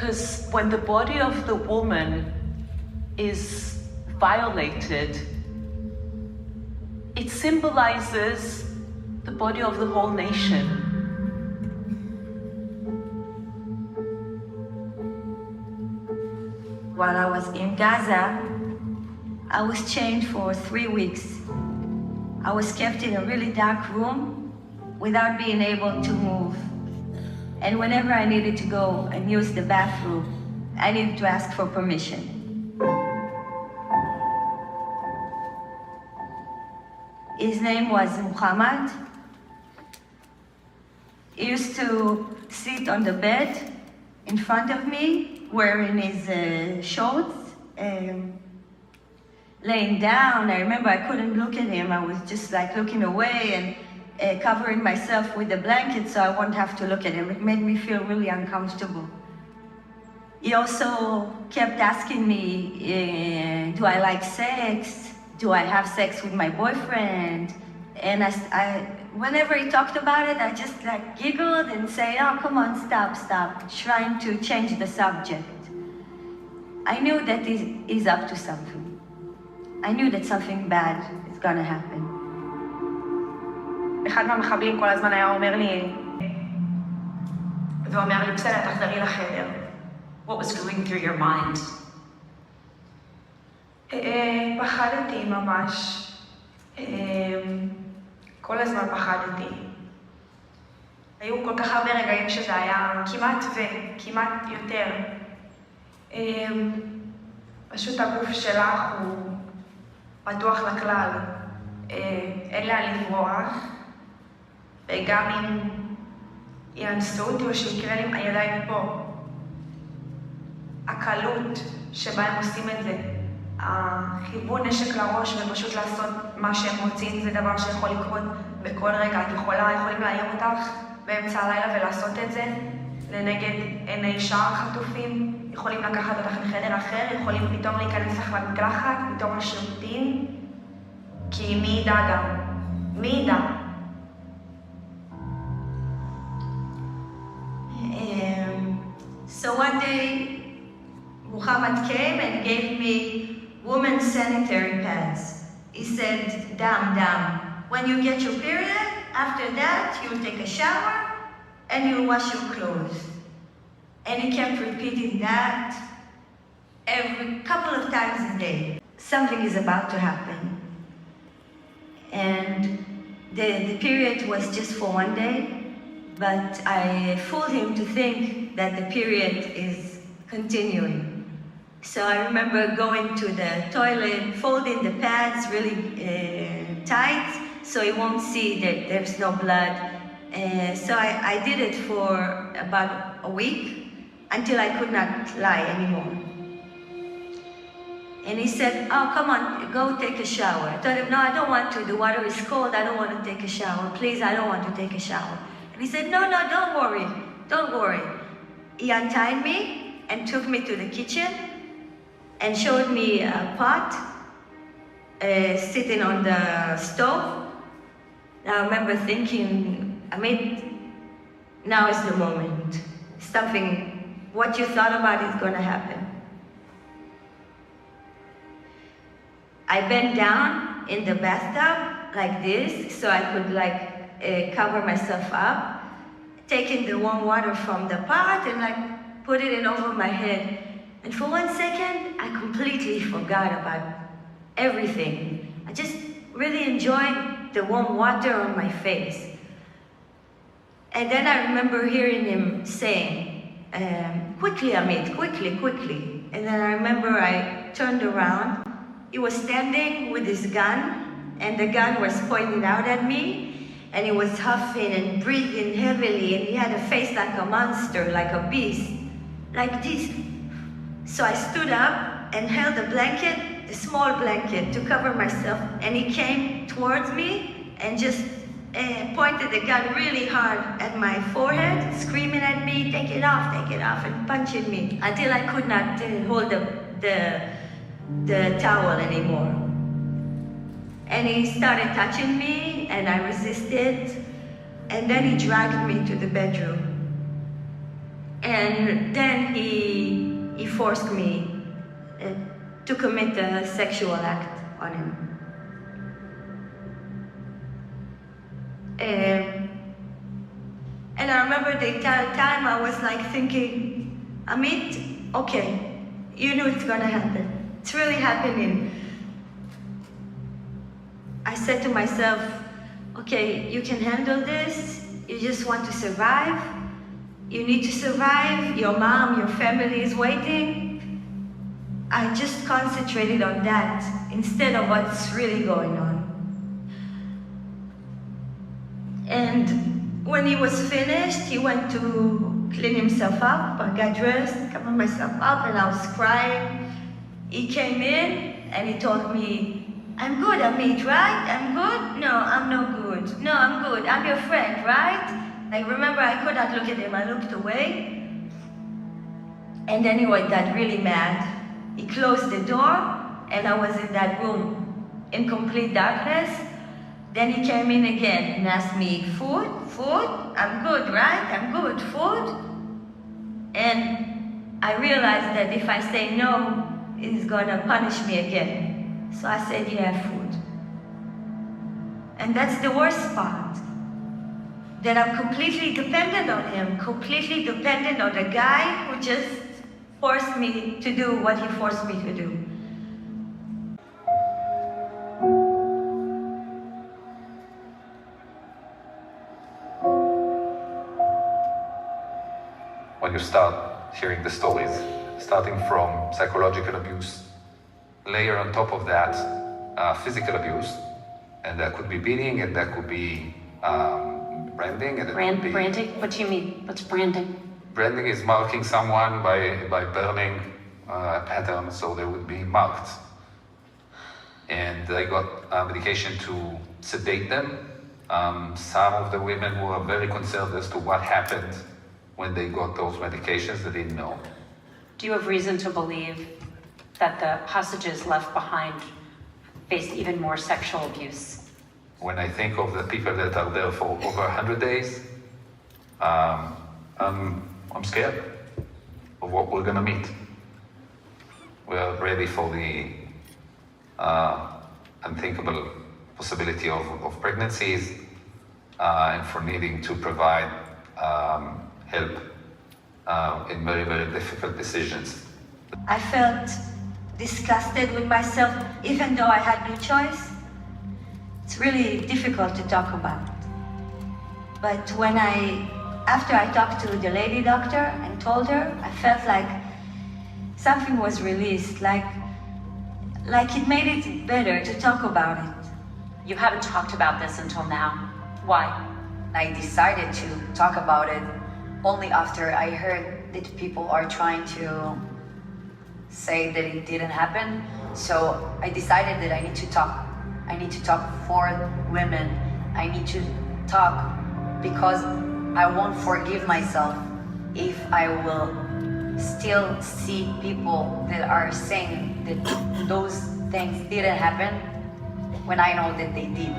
Because when the body of the woman is violated, it symbolizes the body of the whole nation. While I was in Gaza, I was chained for 3 weeks. I was kept in a really dark room without being able to move. And whenever I needed to go and use the bathroom, I needed to ask for permission. His name was Muhammad. He used to sit on the bed in front of me, wearing his shorts, laying down. I remember I couldn't look at him. I was just like looking away and covering myself with the blanket so I wouldn't have to look at him. It made me feel really uncomfortable. He also kept asking me, do I like sex? Do I have sex with my boyfriend? And whenever he talked about it, I just like giggled and say, oh, come on, stop, trying to change the subject. I knew that he's up to something. I knew that something bad is gonna happen. אחד מהמחבלים כל הזמן היה אומר לי, ואומר לי, בסדר, תחזרי לחדר. What was going through your mind? פחדתי ממש. כל הזמן פחדתי. היו כל כך הרבה רגעים שזה היה כמעט יותר. פשוט הגוף שלך הוא פתוח לכלל. אין לאן לברוח. וגם אם יאנסו אותי או שיקרה לי הידיים פה. הקלות שבה הם עושים את זה. החיבור נשק לראש ופשוט לעשות מה שהם רוצים זה דבר שיכול לקרות בכל רגע. את יכולים לאיים אותך באמצע הלילה ולעשות את זה לנגד עיני שאר החטופים. יכולים לקחת אותך לחדר אחר, יכולים פתאום להיכנס לך למקלחת, פתאום לשירותים. כי מי ידע גם? מי ידע? So one day, Muhammad came and gave me women's sanitary pads. He said, damn, when you get your period, after that, you'll take a shower and you'll wash your clothes. And he kept repeating that every couple of times a day. Something is about to happen. And the period was just for one day, but I fooled him to think that the period is continuing. So I remember going to the toilet, folding the pads really tight so he won't see that there's no blood. So I did it for about a week until I could not lie anymore. And he said, oh, come on, go take a shower. I told him, no, I don't want to. The water is cold. I don't want to take a shower. Please, I don't want to take a shower. And he said, no, don't worry. He untied me and took me to the kitchen and showed me a pot sitting on the stove. I remember thinking, now is the moment. What you thought about is going to happen. I bent down in the bathtub like this so I could cover myself up, taking the warm water from the pot and put it in over my head. And for 1 second, I completely forgot about everything. I just really enjoyed the warm water on my face. And then I remember hearing him saying, quickly, Amit, quickly. And then I remember I turned around. He was standing with his gun, and the gun was pointed out at me, and he was huffing and breathing heavily, and he had a face like a monster, like a beast, like this. So I stood up and held the blanket, the small blanket, to cover myself, and he came towards me and just pointed the gun really hard at my forehead, screaming at me, take it off, and punching me, until I could not hold the towel anymore. And he started touching me, and I resisted, and then he dragged me to the bedroom. And then he forced me to commit a sexual act on him. And I remember the entire time I was like thinking, Amit, okay, you knew it's gonna happen. It's really happening. I said to myself, okay, you can handle this. You just want to survive. You need to survive. Your mom, your family is waiting. I just concentrated on that instead of what's really going on. And when he was finished, he went to clean himself up. I got dressed, covered myself up, and I was crying. He came in and he told me, I'm good, Amit, right? I'm good? No, I'm no good. No, I'm good. I'm your friend, right? I remember I could not look at him. I looked away. And then he got really mad. He closed the door, and I was in that room in complete darkness. Then he came in again and asked me, food? Food? I'm good, right? I'm good. Food? And I realized that if I say no, he's gonna punish me again. So I said, yeah, food. And that's the worst part. That I'm completely dependent on him, completely dependent on the guy who just forced me to do what he forced me to do. When you start hearing the stories, starting from psychological abuse, layer on top of that physical abuse, and that could be beating, and that could be branding, and Branding? What do you mean? What's branding? Branding is marking someone by burning a pattern so they would be marked. And I got medication to sedate them. Some of the women were very concerned as to what happened when they got those medications. They didn't know. Do you have reason to believe that the hostages left behind faced even more sexual abuse? When I think of the people that are there for over 100 days, I'm scared of what we're gonna meet. We're ready for the unthinkable possibility of pregnancies and for needing to provide help in very, very difficult decisions. I felt disgusted with myself, even though I had no choice. It's really difficult to talk about. But after I talked to the lady doctor and told her, I felt like something was released, like it made it better to talk about it. You haven't talked about this until now. Why? I decided to talk about it only after I heard that people are trying to say that it didn't happen. So I decided that I need to talk. I need to talk for women. I need to talk because I won't forgive myself if I will still see people that are saying that those things didn't happen when I know that they did.